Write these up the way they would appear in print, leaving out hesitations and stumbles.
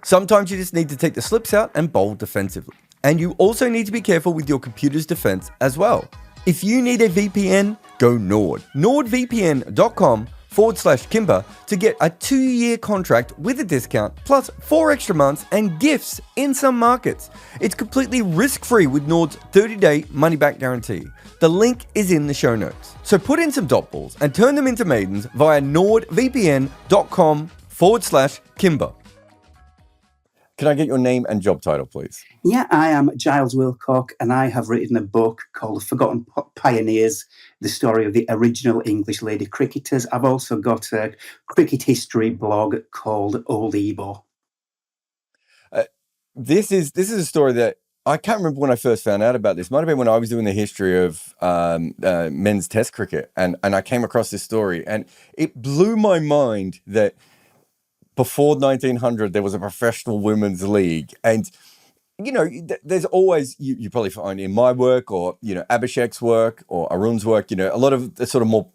Sometimes you just need to take the slips out and bowl defensively. And you also need to be careful with your computer's defense as well. If you need a VPN, go Nord. NordVPN.com/Kimber to get a 2-year contract with a discount, plus 4 extra months and gifts in some markets. It's completely risk-free with Nord's 30-day money-back guarantee. The link is in the show notes. So put in some dot balls and turn them into maidens via NordVPN.com/Kimber. Can I get your name and job title, please? Yeah, I am Giles Wilcock, and I have written a book called The Forgotten Pioneers, the story of the original English lady cricketers. I've also got a cricket history blog called Old Ebor. This is a story that I can't remember when I first found out about this. Might have been when I was doing the history of men's test cricket, and I came across this story, and it blew my mind that before 1900, there was a professional women's league. And, you know, there's always, you probably find in my work or, you know, Abhishek's work or Arun's work, you know, a lot of the sort of more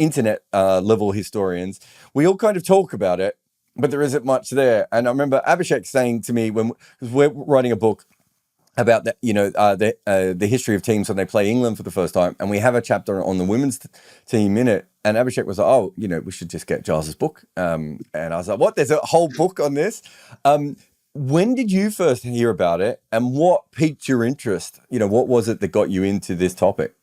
internet level historians, we all kind of talk about it, but there isn't much there. And I remember Abhishek saying to me when we're writing a book about that, you know, the history of teams when they play England for the first time, and we have a chapter on the women's team in it. And Abhishek was like, "Oh, you know, we should just get Giles's book." And I was like, "What? There's a whole book on this?" When did you first hear about it, and what piqued your interest? You know, what was it that got you into this topic?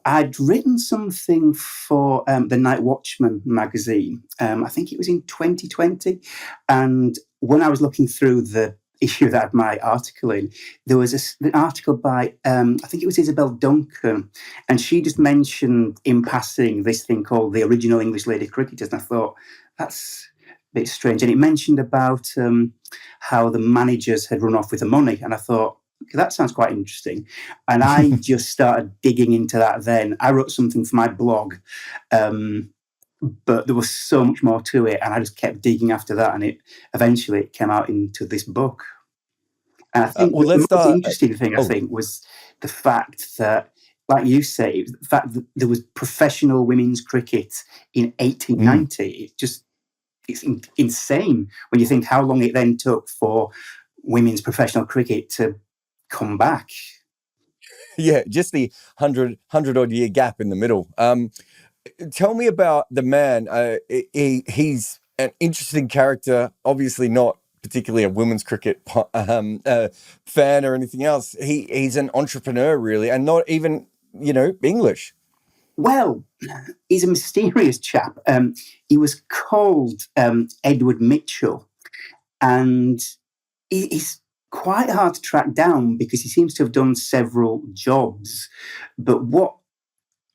I'd written something for the Night Watchman magazine. I think it was in 2020, and when I was looking through the issue that had my article in, there was an article by, I think it was Isabel Duncan, and she just mentioned in passing this thing called the original English lady cricketers, and I thought, that's a bit strange. And it mentioned about how the managers had run off with the money, and I thought, okay, that sounds quite interesting. And I just started digging into that then. I wrote something for my blog, but there was so much more to it, and I just kept digging after that, and it eventually came out into this book. And I think the most interesting thing, I think, was the fact that, like you say, the fact that there was professional women's cricket in 1890. It's insane when you think how long it then took for women's professional cricket to come back. Yeah, just the 100 odd year gap in the middle. Tell me about the man. He's an interesting character, obviously not particularly a women's cricket fan or anything else. He's an entrepreneur, really, and not even, you know, English. Well, he's a mysterious chap. He was called Edward Mitchell, and he's quite hard to track down because he seems to have done several jobs. But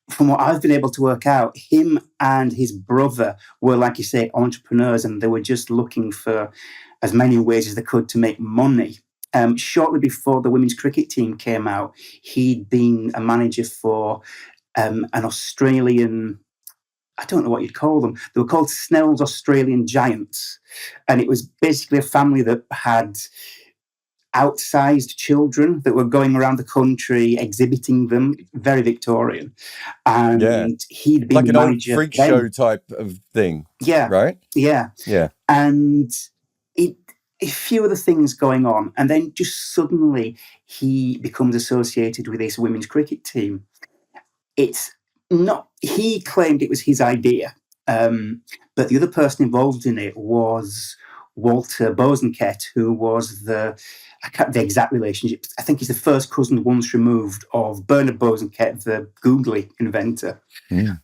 from what I've been able to work out, him and his brother were, like you say, entrepreneurs, and they were just looking for as many ways as they could to make money. Shortly before the women's cricket team came out, he'd been a manager for an Australian, I don't know what you'd call them. They were called Snell's Australian Giants. And it was basically a family that had outsized children that were going around the country exhibiting them, very Victorian. And he'd been like an manager old freak show type of thing. Yeah. Right? Yeah. Yeah. And a few other things going on. And then just suddenly he becomes associated with this women's cricket team. It's not, he claimed it was his idea. But the other person involved in it was Walter Bosanquet, who was the exact relationship. I think he's the first cousin once removed of Bernard Bosanquet, the googly inventor. Yeah.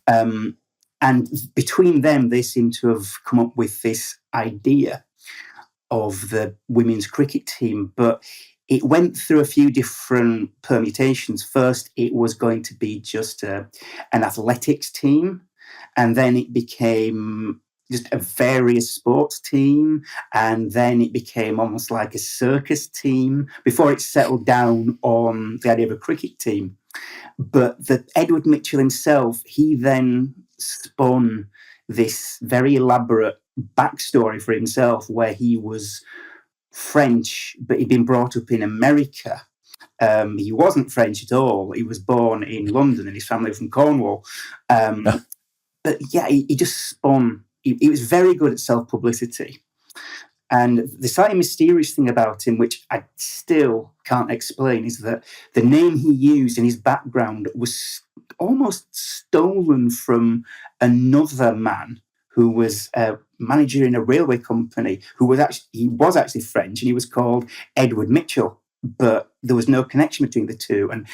And between them, they seem to have come up with this idea of the women's cricket team. But it went through a few different permutations. First, it was going to be just an athletics team, and then it became just a various sports team, and then it became almost like a circus team before it settled down on the idea of a cricket team. But Edward Mitchell himself, he then spun this very elaborate backstory for himself where he was French, but he'd been brought up in America. He wasn't French at all. He was born in London and his family was from Cornwall. But yeah, he just spun. He was very good at self-publicity. And the slightly mysterious thing about him, which I still can't explain, is that the name he used in his background was almost stolen from another man who was a manager in a railway company, who was actually French, and he was called Edward Mitchell. But there was no connection between the two, and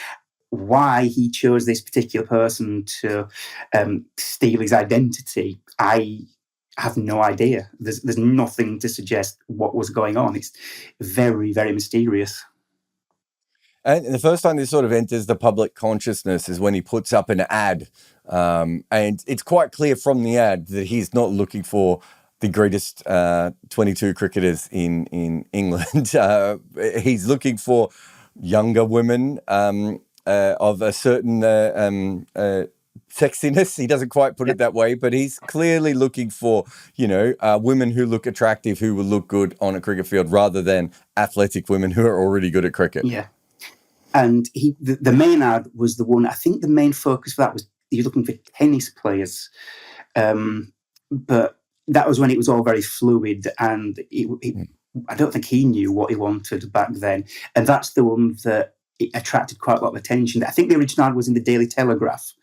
why he chose this particular person to steal his identity, I have no idea. There's nothing to suggest what was going on. It's very, very mysterious. And the first time this sort of enters the public consciousness is when he puts up an ad. And it's quite clear from the ad that he's not looking for the greatest 22 cricketers in England. He's looking for younger women of a certain sexiness. He doesn't quite put it that way, but he's clearly looking for, women who look attractive, who will look good on a cricket field, rather than athletic women who are already good at cricket. Yeah. And the main ad was the one, I think the main focus for that was you're looking for tennis players. But that was when it was all very fluid, and I don't think he knew what he wanted back then. And that's the one that it attracted quite a lot of attention. I think the original ad was in the Daily Telegraph.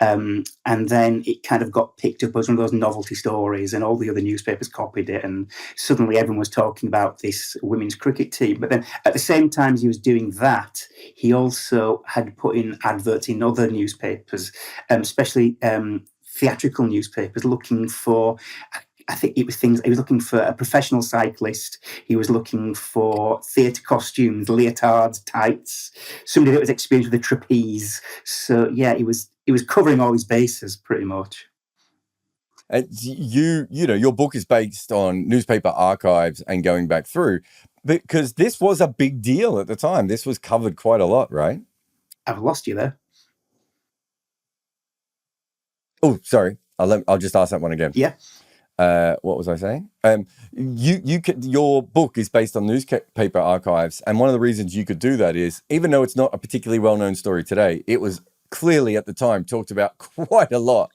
And then it kind of got picked up as one of those novelty stories, and all the other newspapers copied it. And suddenly everyone was talking about this women's cricket team. But then at the same time he was doing that, he also had put in adverts in other newspapers, especially theatrical newspapers, looking for, I think it was things, he was looking for a professional cyclist, he was looking for theatre costumes, leotards, tights, somebody that was experienced with the trapeze. So yeah, he was covering all his bases pretty much. And your book is based on newspaper archives and going back through, because this was a big deal at the time. This was covered quite a lot, right? I've lost you there. Oh, sorry. I'll just ask that one again. Yeah. What was I saying? Your book is based on newspaper archives, and one of the reasons you could do that is, even though it's not a particularly well-known story today, it was clearly at the time talked about quite a lot.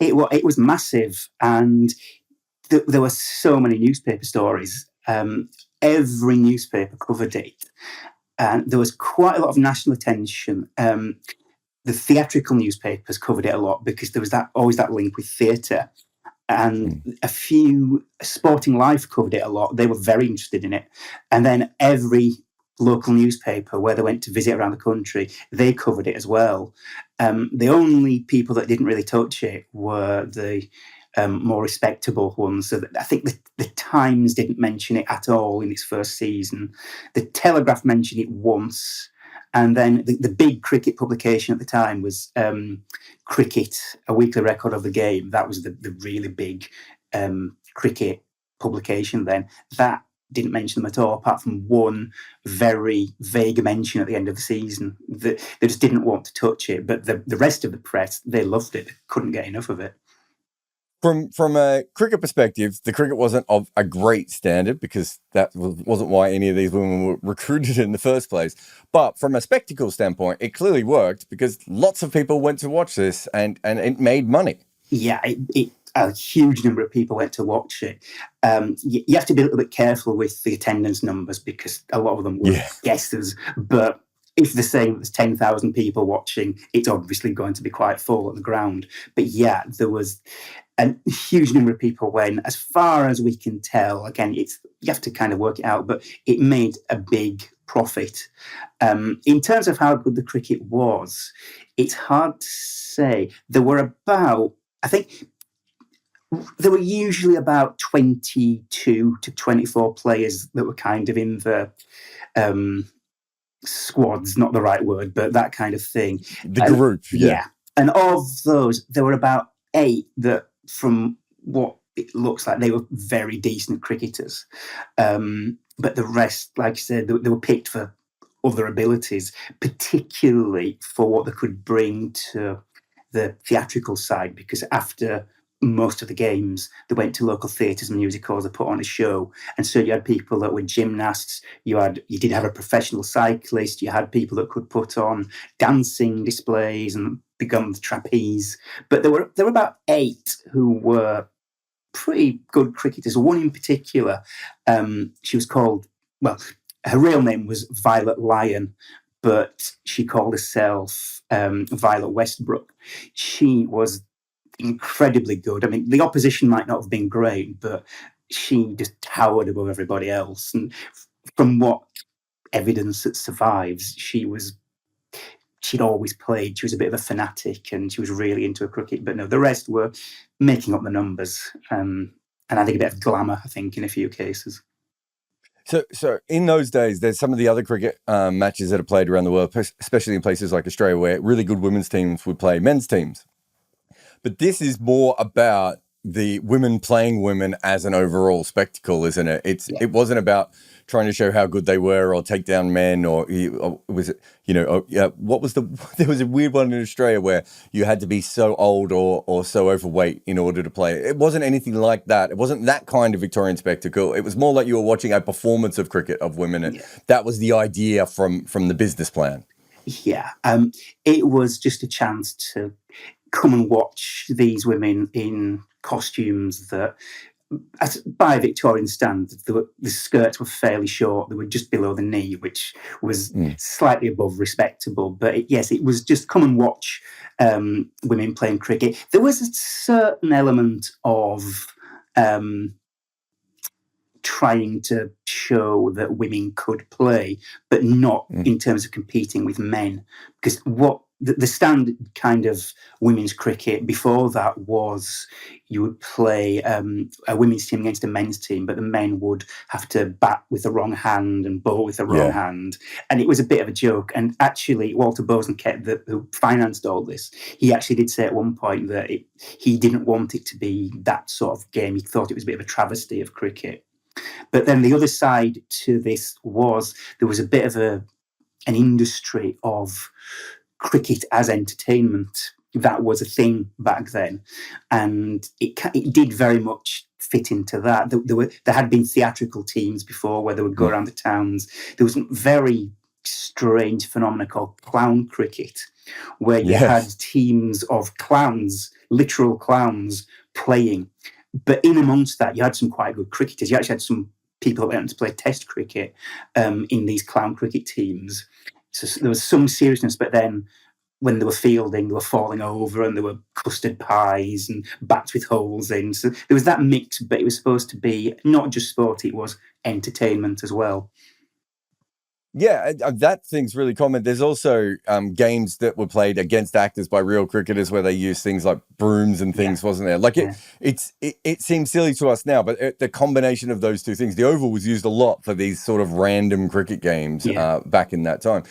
It was massive, and there were so many newspaper stories. Every newspaper covered it, and there was quite a lot of national attention. The theatrical newspapers covered it a lot because there was always that link with theatre. And a few, Sporting Life covered it a lot. They were very interested in it. And then every local newspaper where they went to visit around the country, they covered it as well. The only people that didn't really touch it were the more respectable ones. So I think the Times didn't mention it at all in its first season. The Telegraph mentioned it once. And then the big cricket publication at the time was Cricket, a weekly record of the game. That was the really big cricket publication then. That didn't mention them at all, apart from one very vague mention at the end of the season. They just didn't want to touch it. But the rest of the press, they loved it. They couldn't get enough of it. From a cricket perspective, the cricket wasn't of a great standard, because that wasn't why any of these women were recruited in the first place. But from a spectacle standpoint, it clearly worked, because lots of people went to watch this, and it made money. Yeah, a huge number of people went to watch it. You have to be a little bit careful with the attendance numbers, because a lot of them were guesses. But if they're saying there's 10,000 people watching, it's obviously going to be quite full at the ground. But yeah, there was a huge number of people went. As far as we can tell, again, you have to kind of work it out, but it made a big profit. In terms of how good the cricket was, it's hard to say. There were usually about 22 to 24 players that were kind of in the squads, not the right word, but that kind of thing. The group, yeah. And of those, there were about 8 that, from what it looks like, they were very decent cricketers. But the rest, like I said, they were picked for other abilities, particularly for what they could bring to the theatrical side, because after most of the games, they went to local theatres and music halls to put on a show. And so you had people that were gymnasts, you did have a professional cyclist, you had people that could put on dancing displays and become the trapeze. But there were about 8 who were pretty good cricketers. One in particular, she was called, well, her real name was Violet Lyon, but she called herself Violet Westbrook. She was incredibly good. I mean, the opposition might not have been great, but she just towered above everybody else. And from what evidence that survives, she'd always played. She was a bit of a fanatic, and she was really into her cricket. But no, the rest were making up the numbers, and I think a bit of glamour, I think, in a few cases. So in those days, there's some of the other cricket matches that are played around the world, especially in places like Australia, where really good women's teams would play men's teams. But this is more about the women playing women as an overall spectacle, isn't it? It wasn't about trying to show how good they were or take down men, or was it, what was there was a weird one in Australia where you had to be so old or so overweight in order to play. It wasn't anything like that. It wasn't that kind of Victorian spectacle. It was more like you were watching a performance of cricket of women, and that was the idea from the business plan. Yeah, it was just a chance to come and watch these women in costumes that, by Victorian standards, the skirts were fairly short. They were just below the knee, which was slightly above respectable. But yes, it was just come and watch women playing cricket. There was a certain element of trying to show that women could play, but not in terms of competing with men. Because what the standard kind of women's cricket before that was, you would play a women's team against a men's team, but the men would have to bat with the wrong hand and bowl with the wrong hand. And it was a bit of a joke. And actually, Walter Bosanquet, who financed all this, he actually did say at one point that he didn't want it to be that sort of game. He thought it was a bit of a travesty of cricket. But then the other side to this was there was a bit of an industry of cricket as entertainment. That was a thing back then, and it did very much fit into that. There had been theatrical teams before where they would go around the towns. There was a very strange phenomenon called clown cricket, where you had teams of clowns, literal clowns, playing. But in amongst that, you had some quite good cricketers. You actually had some people that went to play test cricket in these clown cricket teams. So there was some seriousness, but then when they were fielding, they were falling over, and there were custard pies and bats with holes in. So there was that mix, but it was supposed to be not just sport, it was entertainment as well. Yeah, that thing's really common. There's also games that were played against actors by real cricketers where they use things like brooms and things, wasn't there? Like it seems silly to us now, but the combination of those two things, the oval was used a lot for these sort of random cricket games back in that time.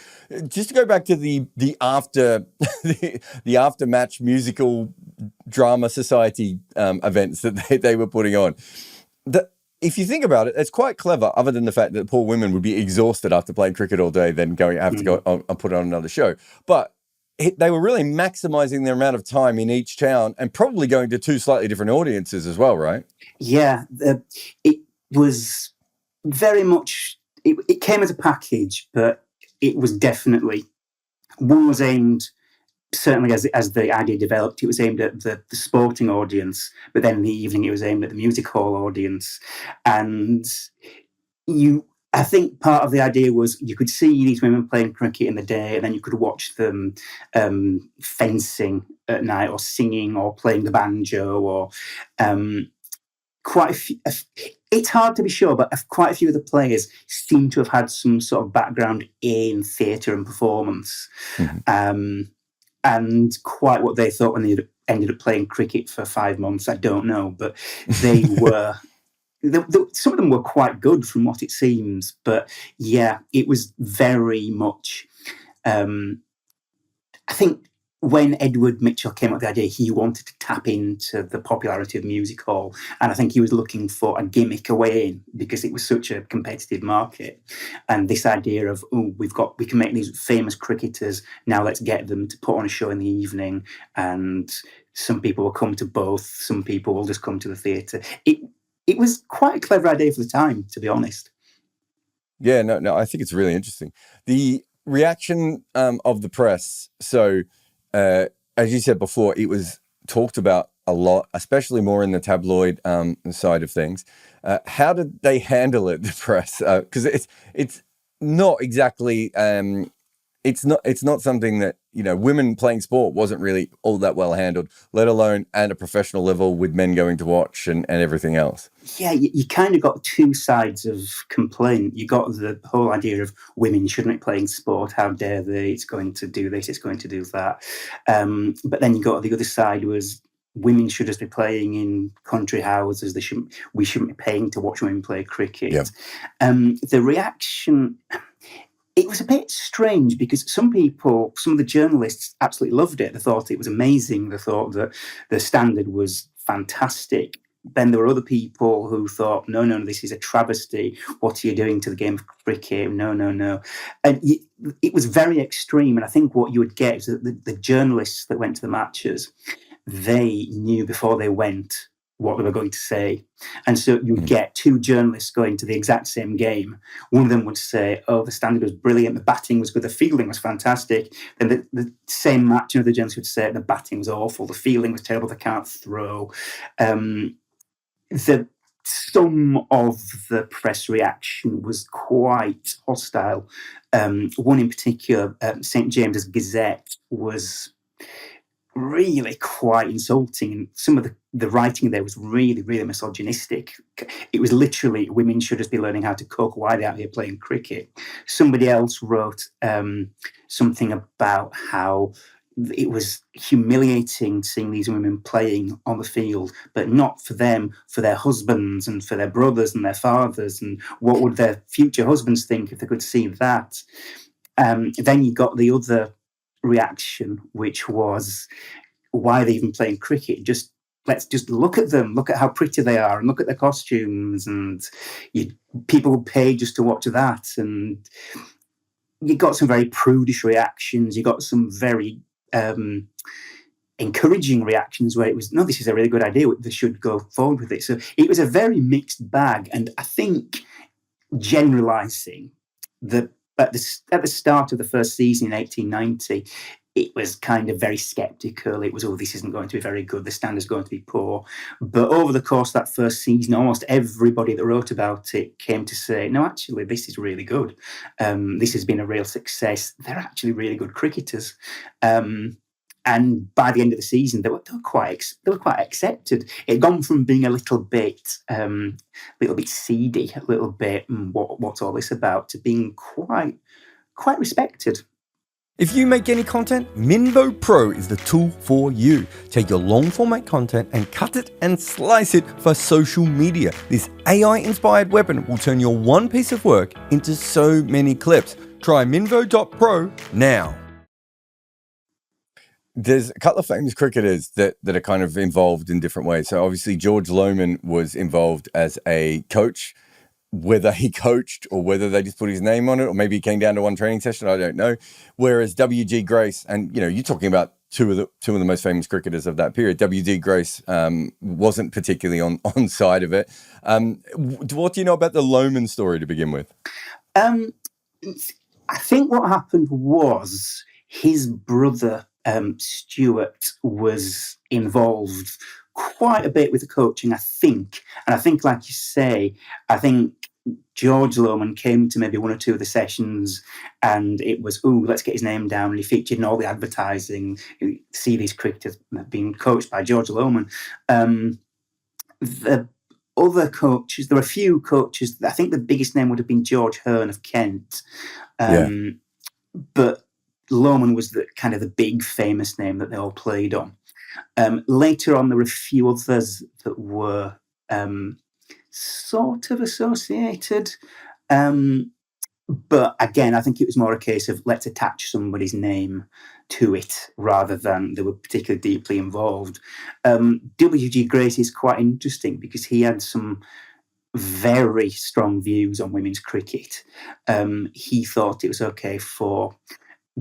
Just to go back to the after the after match musical drama society events that they were putting on. If you think about it, it's quite clever, other than the fact that poor women would be exhausted after playing cricket all day, then have to go and put on another show. But they were really maximizing the amount of time in each town and probably going to two slightly different audiences as well, right? Yeah, it was very much, it came as a package, but it was definitely, one was aimed, certainly as the idea developed, it was aimed at the sporting audience, but then in the evening it was aimed at the music hall audience. And I think part of the idea was you could see these women playing cricket in the day, and then you could watch them fencing at night, or singing, or playing the banjo, or quite a few. It's hard to be sure, but quite a few of the players seem to have had some sort of background in theatre and performance. And quite what they thought when they ended up playing cricket for 5 months, I don't know. But they were, some of them were quite good from what it seems. But yeah, it was very much, I think when Edward Mitchell came up with the idea, he wanted to tap into the popularity of music hall. And I think he was looking for a gimmick, a way in, because it was such a competitive market. And this idea of, we can make these famous cricketers, now let's get them to put on a show in the evening. And some people will come to both, some people will just come to the theatre. It was quite a clever idea for the time, to be honest. Yeah, no, I think it's really interesting. The reaction of the press, so as you said before, it was talked about a lot, especially more in the tabloid side of things. How did they handle it, the press? Because it's not exactly it's not something that, you know, women playing sport wasn't really all that well handled, let alone at a professional level with men going to watch and everything else. Yeah, you kind of got two sides of complaint. You got the whole idea of women shouldn't be playing sport. How dare they? It's going to do this. It's going to do that. But then you got the other side was women should just be playing in country houses. We shouldn't be paying to watch women play cricket. Yeah. The reaction, it was a bit strange because some of the journalists absolutely loved it. They thought it was amazing. They thought that the standard was fantastic. Then there were other people who thought, no, this is a travesty. What are you doing to the game of cricket? No. And it was very extreme. And I think what you would get is that the journalists that went to the matches, they knew before they went what they were going to say. And so you would get two journalists going to the exact same game. One of them would say, oh, the standard was brilliant, the batting was good, the fielding was fantastic. Then the same match, the journalist would say, the batting was awful, the fielding was terrible, they can't throw. The some of the press reaction was quite hostile. One in particular, St. James's Gazette, was really quite insulting, and some of the writing there was really, really misogynistic. It was literally, women should just be learning how to cook, why are they out here playing cricket? Somebody else wrote something about how it was humiliating seeing these women playing on the field, but not for them, for their husbands and for their brothers and their fathers, and what would their future husbands think if they could see that? Then you got the other reaction, which was, why are they even playing cricket? Let's just look at them, look at how pretty they are, and look at their costumes, and people would pay just to watch that. And you got some very prudish reactions. You got some very encouraging reactions where it was, no, this is a really good idea, they should go forward with it. So it was a very mixed bag. And I think, generalising, that at the start of the first season in 1890, it was kind of very sceptical. It was, oh, this isn't going to be very good, the standard's going to be poor. But over the course of that first season, almost everybody that wrote about it came to say, no, actually, this is really good. This has been a real success. They're actually really good cricketers. And by the end of the season, they were quite accepted. It had gone from being a little bit seedy, a little bit, what's all this about, to being quite respected. If you make any content, Minvo Pro is the tool for you. Take your long format content and cut it and slice it for social media. This AI-inspired weapon will turn your one piece of work into so many clips. Try Minvo.pro now. There's a couple of famous cricketers that are kind of involved in different ways. So obviously George Lohmann was involved as a coach. Whether he coached or whether they just put his name on it, or maybe he came down to one training session, I don't know. Whereas W.G. Grace, and you're talking about two of the most famous cricketers of that period. W.G. Grace wasn't particularly on side of it. What do you know about the Lohmann story to begin with? I think what happened was his brother Stuart was involved quite a bit with the coaching, I think. And I think, like you say, I think George Lohmann came to maybe one or two of the sessions and it was, let's get his name down. And he featured in all the advertising. You see these cricketers being coached by George Lohmann. The other coaches, there were a few coaches. I think the biggest name would have been George Hearn of Kent. But Lohmann was the big famous name that they all played on. Later on, there were a few others that were sort of associated. But again, I think it was more a case of let's attach somebody's name to it rather than they were particularly deeply involved. W.G. Grace is quite interesting because he had some very strong views on women's cricket. He thought it was okay for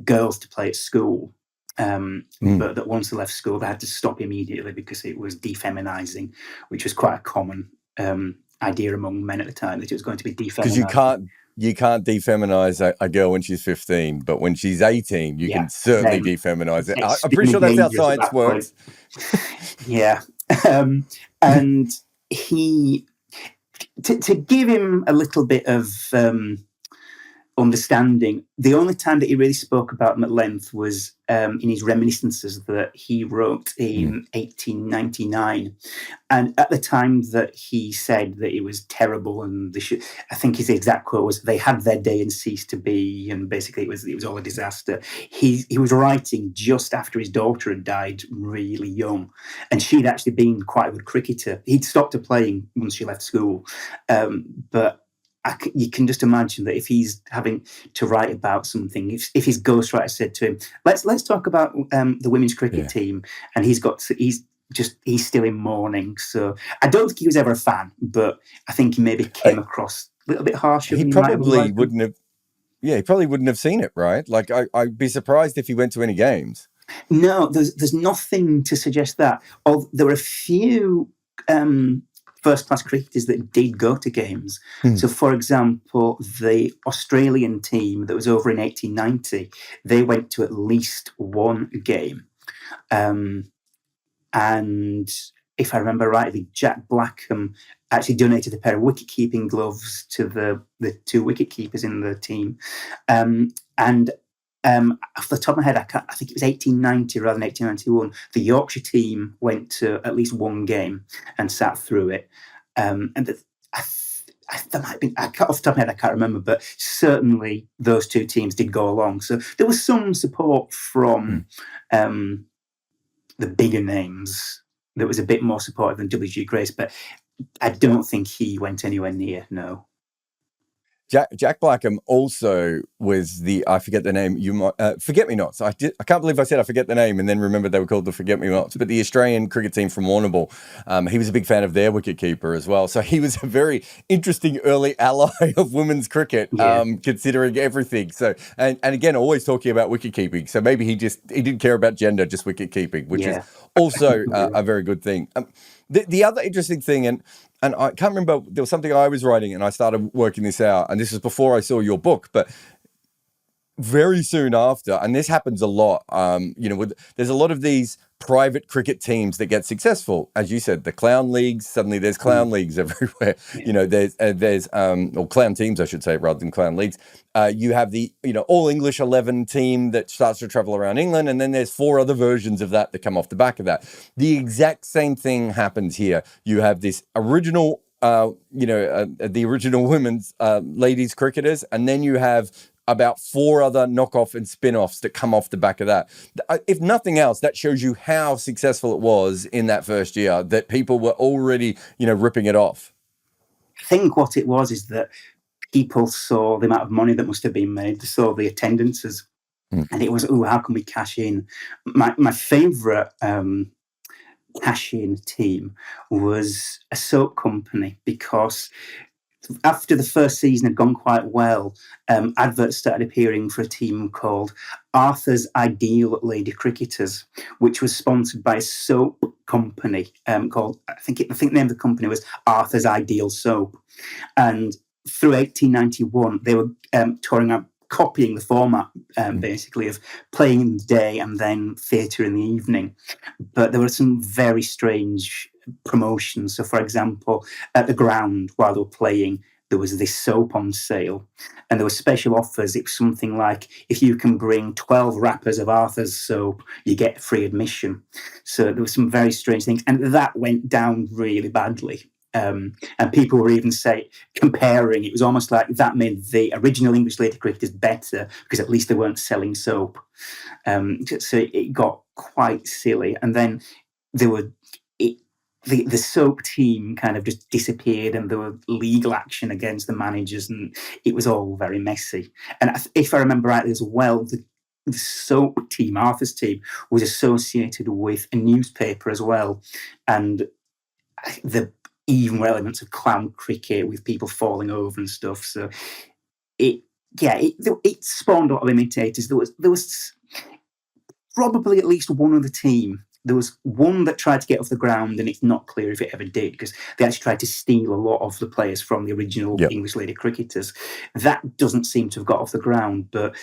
girls to play at school. But that once they left school, they had to stop immediately because it was defeminizing, which was quite a common idea among men at the time, that it was going to be defeminizing. Because you can't defeminize a girl when she's 15, but when she's 18, you can certainly defeminize it. I'm pretty sure that's how science works. Yeah. And he, to give him a little bit of understanding, the only time that he really spoke about them at length was in his reminiscences that he wrote in 1899. And at the time that he said that it was terrible, and I think his exact quote was, "They had their day and ceased to be," and basically it was all a disaster. He was writing just after his daughter had died, really young, and she'd actually been quite a good cricketer. He'd stopped her playing once she left school, but you can just imagine that if he's having to write about something, if his ghostwriter said to him, "Let's talk about the women's cricket team," and he's still in mourning. So I don't think he was ever a fan, but I think he maybe came across a little bit harsher. He than probably wouldn't have. Yeah, he probably wouldn't have seen it, right? Like, I'd be surprised if he went to any games. No, there's nothing to suggest that. There were a few first-class cricketers that did go to games. So, for example, the Australian team that was over in 1890, they went to at least one game. And if I remember rightly, Jack Blackham actually donated a pair of wicket-keeping gloves to the two wicket-keepers in the team. And off the top of my head, I think it was 1890 rather than 1891. The Yorkshire team went to at least one game and sat through it. And there might have been, off the top of my head, I can't remember, but certainly those two teams did go along. So there was some support from the bigger names that was a bit more supportive than W.G. Grace, but I don't think he went anywhere near, no. Jack Blackham also was I forget the name. Forget-me-nots. I can't believe I said I forget the name and then remembered they were called the Forget-me-nots. But the Australian cricket team from Warrnambool, he was a big fan of their wicketkeeper as well. So he was a very interesting early ally of women's cricket, considering everything. So and again, always talking about wicketkeeping. So maybe he didn't care about gender, just wicketkeeping, which is also a very good thing. The other interesting thing, and I can't remember, there was something I was writing and I started working this out, and this was before I saw your book, but very soon after, and this happens a lot, there's a lot of these private cricket teams that get successful. As you said, the clown leagues, suddenly there's clown leagues everywhere. There's or clown teams, I should say, rather than clown leagues. You have the, all English 11 team that starts to travel around England. And then there's 4 other versions of that come off the back of that. The exact same thing happens here. You have this original, the original women's ladies cricketers. And then you have about 4 other knockoff and spin-offs that come off the back of that. If nothing else, that shows you how successful it was in that first year, that people were already, ripping it off. I think what it was is that people saw the amount of money that must have been made. They saw the attendances, and it was, how can we cash in? My favourite cash-in team was a soap company, because after the first season had gone quite well, adverts started appearing for a team called Arthur's Ideal Lady Cricketers, which was sponsored by a soap company called, I think the name of the company was Arthur's Ideal Soap. And through 1891, they were touring out, copying the format, basically, of playing in the day and then theatre in the evening. But there were some very strange promotions. So, for example, at the ground while they were playing, there was this soap on sale, and there were special offers. It was something like, if you can bring 12 wrappers of Arthur's soap, you get free admission. So there were some very strange things, and that went down really badly. And people were even comparing, it was almost like that made the original English lady cricketers better, because at least they weren't selling soap. So it got quite silly. And then there were the soap team kind of just disappeared, and there were legal action against the managers, and it was all very messy. And if I remember rightly as well, the soap team, Arthur's team, was associated with a newspaper as well, and the even were elements of clown cricket with people falling over and stuff. So it spawned a lot of imitators. There was probably at least one other team. There was one that tried to get off the ground, and it's not clear if it ever did, because they actually tried to steal a lot of the players from the original English lady cricketers. That doesn't seem to have got off the ground, but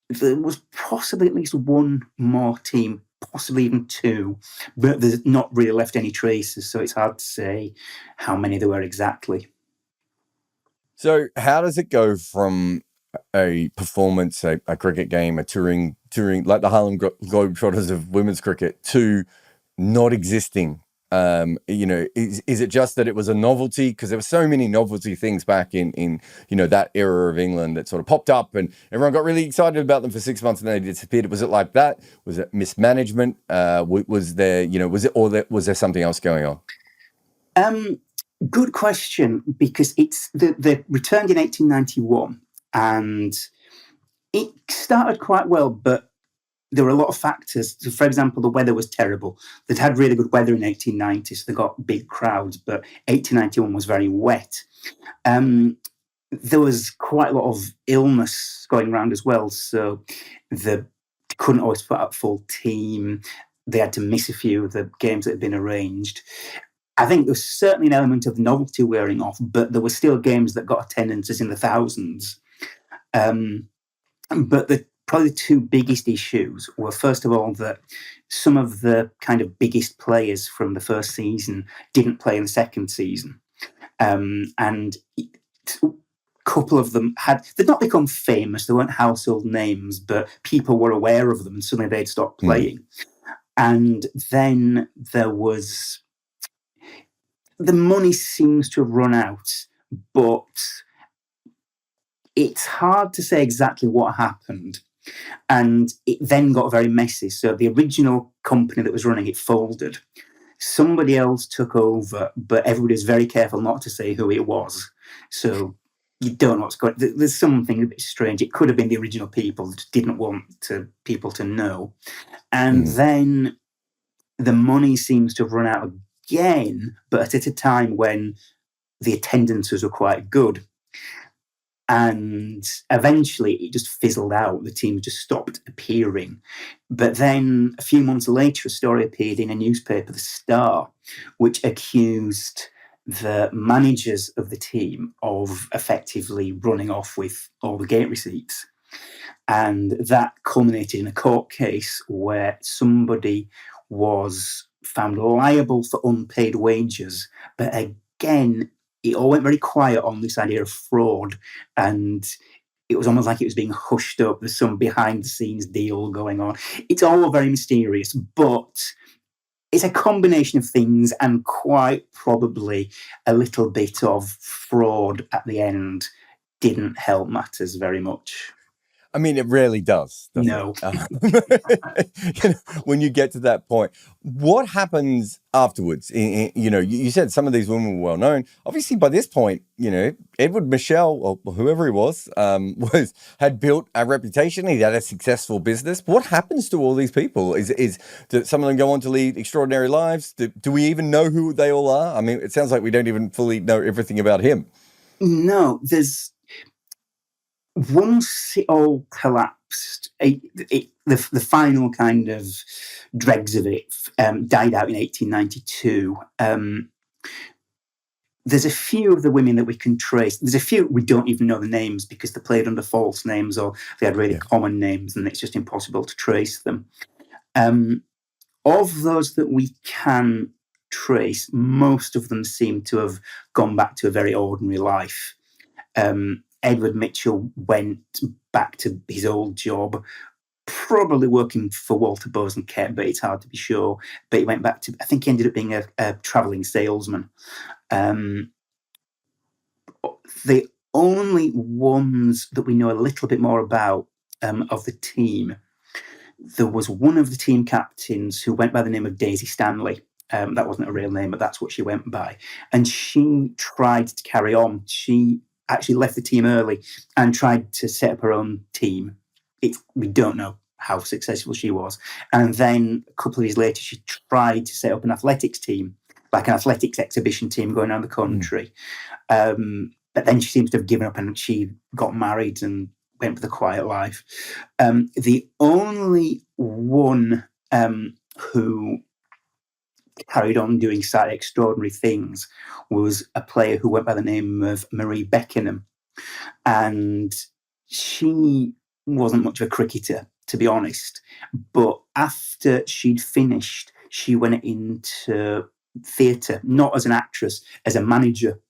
there was possibly at least one more team possibly even 2, but there's not really left any traces, so it's hard to say how many there were exactly. So how does it go from a performance, a cricket game, a touring, like the Harlem Globetrotters of women's cricket, to not existing? Is it just that it was a novelty? Because there were so many novelty things back in that era of England that sort of popped up, and everyone got really excited about them for 6 months, and then they disappeared. Was it like that? Was it mismanagement? Was there something else going on? Good question, because it's they returned in 1891, and it started quite well, but there were a lot of factors. So, for example, the weather was terrible. They'd had really good weather in 1890, so they got big crowds, but 1891 was very wet. There was quite a lot of illness going around as well, so they couldn't always put up full team. They had to miss a few of the games that had been arranged. I think there was certainly an element of novelty wearing off, but there were still games that got attendances in the thousands. But probably the 2 biggest issues were, first of all, that some of the kind of biggest players from the first season didn't play in the second season. And a couple of them they'd not become famous, they weren't household names, but people were aware of them, and suddenly they'd stopped playing. And then there was... the money seems to have run out, but it's hard to say exactly what happened. And it then got very messy. So the original company that was running it folded. Somebody else took over, but everybody was very careful not to say who it was. So you don't know what's going on. There's something a bit strange. It could have been the original people that didn't want people to know. And then the money seems to have run out again, but at a time when the attendances were quite good. And eventually it just fizzled out. The team just stopped appearing. But then a few months later, a story appeared in a newspaper, The Star, which accused the managers of the team of effectively running off with all the gate receipts. And that culminated in a court case where somebody was found liable for unpaid wages. But again, it all went very quiet on this idea of fraud, and it was almost like it was being hushed up. There's some behind-the-scenes deal going on. It's all very mysterious, but it's a combination of things, and quite probably a little bit of fraud at the end didn't help matters very much. I mean, it rarely does. No. When you get to that point, what happens afterwards? You said some of these women were well known. Obviously, by this point, Edward Michel, or whoever he was had built a reputation. He had a successful business. What happens to all these people? Do some of them go on to lead extraordinary lives? Do we even know who they all are? I mean, it sounds like we don't even fully know everything about him. No, once it all collapsed, the final kind of dregs of it died out in 1892. There's a few of the women that we can trace. There's a few we don't even know the names because they played under false names or they had really common names, and it's just impossible to trace them. Of those that we can trace, most of them seem to have gone back to a very ordinary life. Edward Mitchell went back to his old job, probably working for Walter Bowes and Kett, but it's hard to be sure. But he went back to, I think he ended up being a travelling salesman. The only ones that we know a little bit more about of the team, there was one of the team captains who went by the name of Daisy Stanley. That wasn't a real name, but that's what she went by. And she tried to carry on. She actually left the team early and tried to set up her own team. We don't know how successful she was. And then a couple of years later, she tried to set up an athletics team, like an athletics exhibition team going around the country. But then she seems to have given up and she got married and went for the quiet life. The only one who carried on doing slightly extraordinary things was a player who went by the name of Marie Beckenham. And she wasn't much of a cricketer. to be honest. But after she'd finished, she went into theatre, not as an actress, as a manager.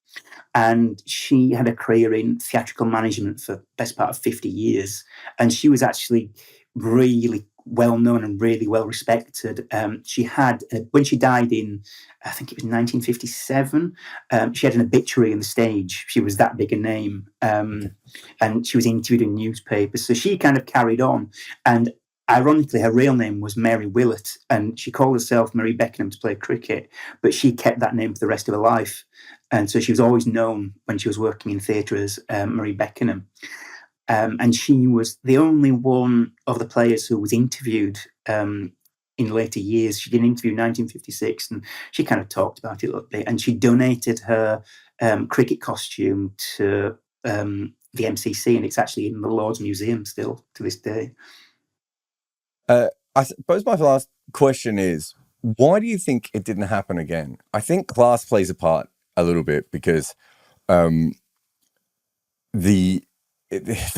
And she had a career in theatrical management for the best part of 50 years. And she was actually really well known and really well respected. She had, when she died in, I think it was 1957, she had an obituary on the stage. She was that big a name. And she was interviewed in newspapers. So she kind of carried on. And ironically, her real name was Mary Willett, and she called herself Marie Beckenham to play cricket, but she kept that name for the rest of her life. And so she was always known when she was working in theatre as Marie Beckenham. And she was the only one of the players who was interviewed in later years. She did an interview in 1956, and she kind of talked about it a little bit. And she donated her cricket costume to the MCC, and it's actually in the Lord's Museum still to this day. I suppose my last question is, why do you think it didn't happen again? I think class plays a part a little bit, because the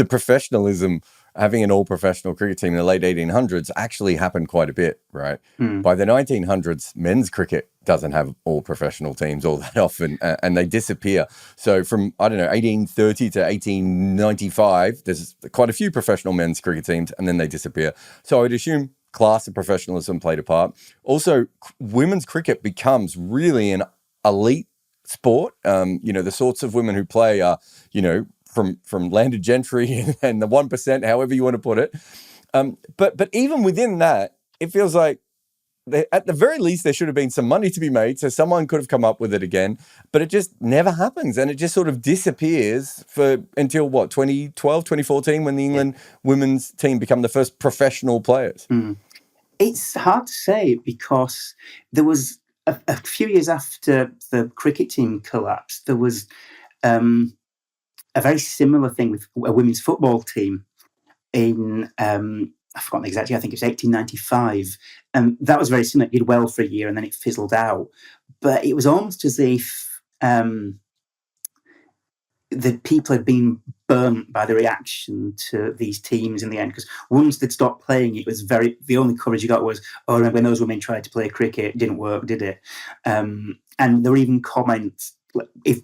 professionalism, having an all-professional cricket team in the late 1800s actually happened quite a bit, right? By the 1900s, men's cricket doesn't have all-professional teams all that often, and they disappear. So from, 1830 to 1895, there's quite a few professional men's cricket teams, and then they disappear. So I'd assume class and professionalism played a part. Also, women's cricket becomes really an elite sport. The sorts of women who play are, from landed gentry and the 1%, however you want to put it. But even within that, it feels like at the very least there should have been some money to be made, so someone could have come up with it again. But it just never happens, and it just sort of disappears until 2012, 2014, when the England women's team become the first professional players. It's hard to say, because there was a few years after the cricket team collapsed, there was a very similar thing with a women's football team in, I've forgotten exactly, I think it was 1895. That was very similar. It did well for a year and then it fizzled out. But it was almost as if the people had been burnt by the reaction to these teams in the end, because once they'd stopped playing, it was the only coverage you got was, when those women tried to play cricket, it didn't work, did it? And there were even comments,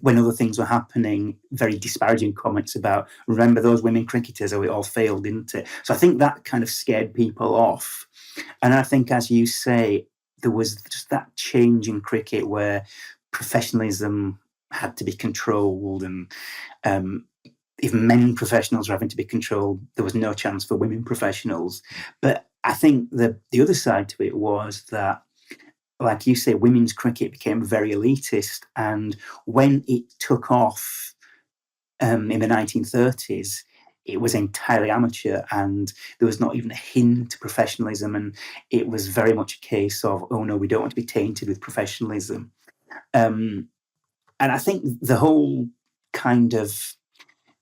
when other things were happening, very disparaging comments about, remember those women cricketers, it all failed, didn't it? So I think that kind of scared people off. And I think, as you say, there was just that change in cricket where professionalism had to be controlled, and if men professionals were having to be controlled, there was no chance for women professionals. But I think the other side to it was that, like you say, women's cricket became very elitist, and when it took off in the 1930s, it was entirely amateur, and there was not even a hint of professionalism, and it was very much a case of, oh no, we don't want to be tainted with professionalism. And I think the whole kind of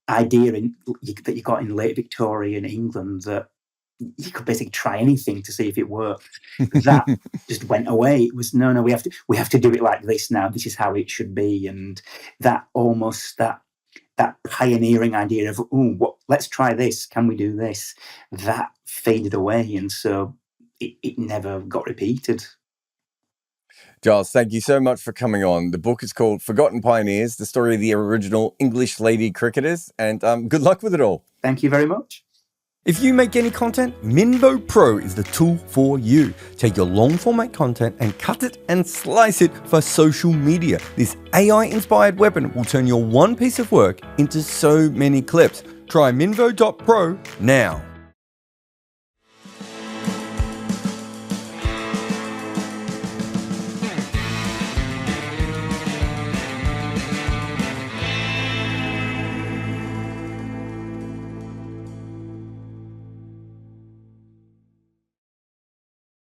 idea that you got in late Victorian England, that you could basically try anything to see if it worked, that just went away. It was no, we have to do it like this now. This is how it should be, and that pioneering idea of, let's try this. Can we do this? That faded away, and so it never got repeated. Giles, thank you so much for coming on. The book is called Forgotten Pioneers, the story of the original English lady cricketers, and good luck with it all. Thank you very much. If you make any content, Minvo Pro is the tool for you. Take your long format content and cut it and slice it for social media. This AI-inspired weapon will turn your one piece of work into so many clips. Try Minvo.pro now.